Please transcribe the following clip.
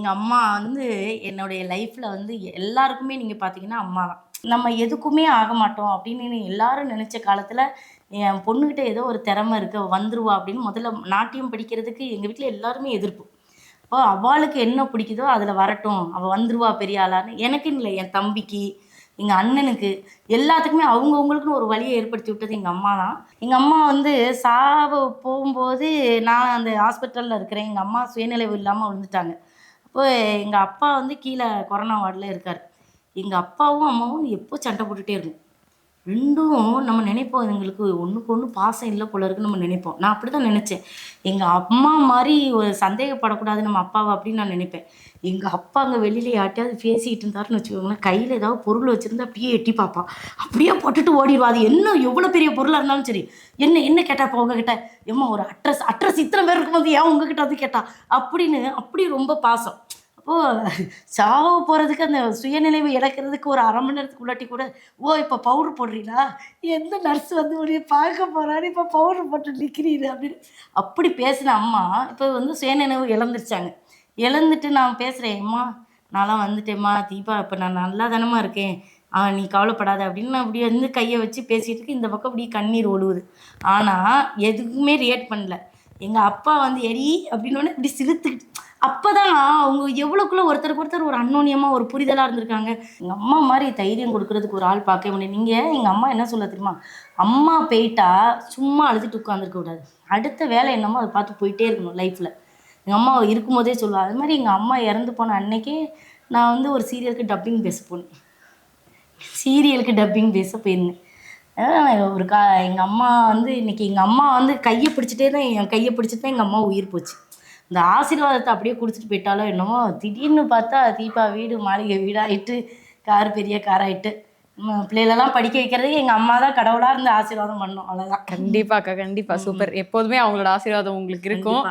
எங்கள் அம்மா வந்து என்னுடைய லைஃப்பில் வந்து எல்லாருக்குமே நீங்கள் பார்த்தீங்கன்னா அம்மா தான். நம்ம எதுக்குமே ஆக மாட்டோம் அப்படின்னு எல்லாரும் நினச்ச காலத்தில் என் பொண்ணுக்கிட்ட ஏதோ ஒரு திறமை இருக்கு வந்துருவா அப்படின்னு முதல்ல நாட்டியம் படிக்கிறதுக்கு எங்கள் வீட்டில் எல்லாருமே எதிர்ப்பு. அப்போ அவளுக்கு என்ன பிடிக்குதோ அதில் வரட்டும், அவள் வந்துருவா பெரிய ஆளான்னு எனக்குன்னு இல்லை, என் தம்பிக்கு, எங்கள் அண்ணனுக்கு, எல்லாத்துக்குமே அவங்கவுங்களுக்குன்னு ஒரு வழியை ஏற்படுத்தி விட்டது எங்கள் அம்மா தான். எங்கள் அம்மா வந்து சாவ போகும்போது நான் அந்த ஹாஸ்பிட்டலில் இருக்கிறேன். எங்கள் அம்மா சுயநினைவு இல்லாமல் விழுந்துட்டாங்க. அப்போ எங்கள் அப்பா வந்து கீழே கொரோனா வார்டில் இருக்கார். எங்கள் அப்பாவும் அம்மாவும் எப்போ சண்டை போட்டுகிட்டே இருக்கும். ரெண்டும் நம்ம நினைப்போம், எங்களுக்கு ஒன்றுக்கு ஒன்று பாசம் இல்லை போல இருக்குன்னு நம்ம நினைப்போம். நான் அப்படி தான் நினச்சேன். எங்கள் அம்மா மாதிரி ஒரு சந்தேகப்படக்கூடாது நம்ம அப்பாவை அப்படின்னு நான் நினைப்பேன். எங்கள் அப்பா அங்கே வெளியில் யார்ட்டையாவது பேசிக்கிட்டு இருந்தாருன்னு வச்சுக்கோங்களேன், கையில் ஏதாவது பொருள் வச்சுருந்தா அப்படியே எட்டி பார்ப்பான். அப்படியே போட்டுட்டு ஓடிடுவா. அது என்ன எவ்வளோ பெரிய பொருளாக இருந்தாலும் சரி. என்ன என்ன கேட்டா இப்போ உங்ககிட்ட, ஏம்மா ஒரு அட்ரஸ் இத்தனை பேர் இருக்கும்போது ஏன் உங்ககிட்ட வந்து கேட்டா அப்படின்னு அப்படி ரொம்ப பாசம். அப்போது சாவ போகிறதுக்கு அந்த சுயநினைவு இழக்கிறதுக்கு ஒரு அரை மணி நேரத்துக்கு முன்னாடி கூட, ஓ இப்போ பவுட்ரு போடுறீங்களா, எந்த நர்ஸ் வந்து உடைய பார்க்க போகிறாரு, இப்போ பவுட்ரு போட்டு நிற்கிறீரு அப்படின்னு அப்படி பேசின அம்மா இப்போ வந்து சுயநினைவு இழந்துருச்சாங்க. இழந்துட்டு நான் பேசுகிறேன், அம்மா நான்லாம் வந்துட்டேம்மா தீபா, இப்போ நான் நல்லா தானம்மா இருக்கேன், நீ கவலைப்படாத அப்படின்னு நான் அப்படி வந்து கையை வச்சு பேசிகிட்டு இருக்கு. இந்த பக்கம் இப்படி கண்ணீர் ஒழுகுது. ஆனால் எதுக்குமே ரியாக்ட் பண்ணல. எங்கள் அப்பா வந்து எரி அப்படின்னோடனே இப்படி சிலுத்துக்கிட்டு, அப்போ தான் அவங்க எவ்வளோக்குள்ள ஒருத்தருக்கு ஒருத்தர் ஒரு அன்னோன்யமாக ஒரு புரிதலாக இருந்திருக்காங்க. எங்கள் அம்மா மாதிரி தைரியம் கொடுக்கறதுக்கு ஒரு ஆள் பார்க்க முடியும். நீங்கள் எங்கள் அம்மா என்ன சொல்ல தெரியுமா, அம்மா போயிட்டா சும்மா அழுதுட்டு உட்காந்துருக்க கூடாது, அடுத்த வேலை என்னமோ அதை பார்த்து போயிட்டே இருக்கணும் லைஃப்பில். எங்கள் அம்மா இருக்கும்போதே சொல்லுவாள். அது மாதிரி எங்கள் அம்மா இறந்து போன அன்னைக்கே நான் வந்து ஒரு சீரியலுக்கு டப்பிங் பேச போனேன். சீரியலுக்கு டப்பிங் பேச போயிருந்தேன். ஒரு எங்கள் அம்மா வந்து இன்னைக்கு எங்கள் அம்மா வந்து கையை பிடிச்சிட்டே தான், என் கையை பிடிச்சிட்டு தான் எங்கள் அம்மா உயிர் போச்சு. இந்த ஆசீர்வாதத்தை அப்படியே குடிச்சிட்டு போயிட்டாலோ என்னமோ, திடீர்னு பார்த்தா தீபா வீடு மாளிகை வீடாகிட்டு, கார் பெரிய காராகிட்டு, பிள்ளைகளெல்லாம் படிக்க வைக்கிறதுக்கு எங்கள் அம்மா தான் கடவுளாக இருந்து ஆசீர்வாதம் பண்ணோம். அவ்வளோதான். கண்டிப்பாக்கா, கண்டிப்பா. சூப்பர். எப்போதுமே அவங்களோட ஆசீர்வாதம் உங்களுக்கு இருக்கும்.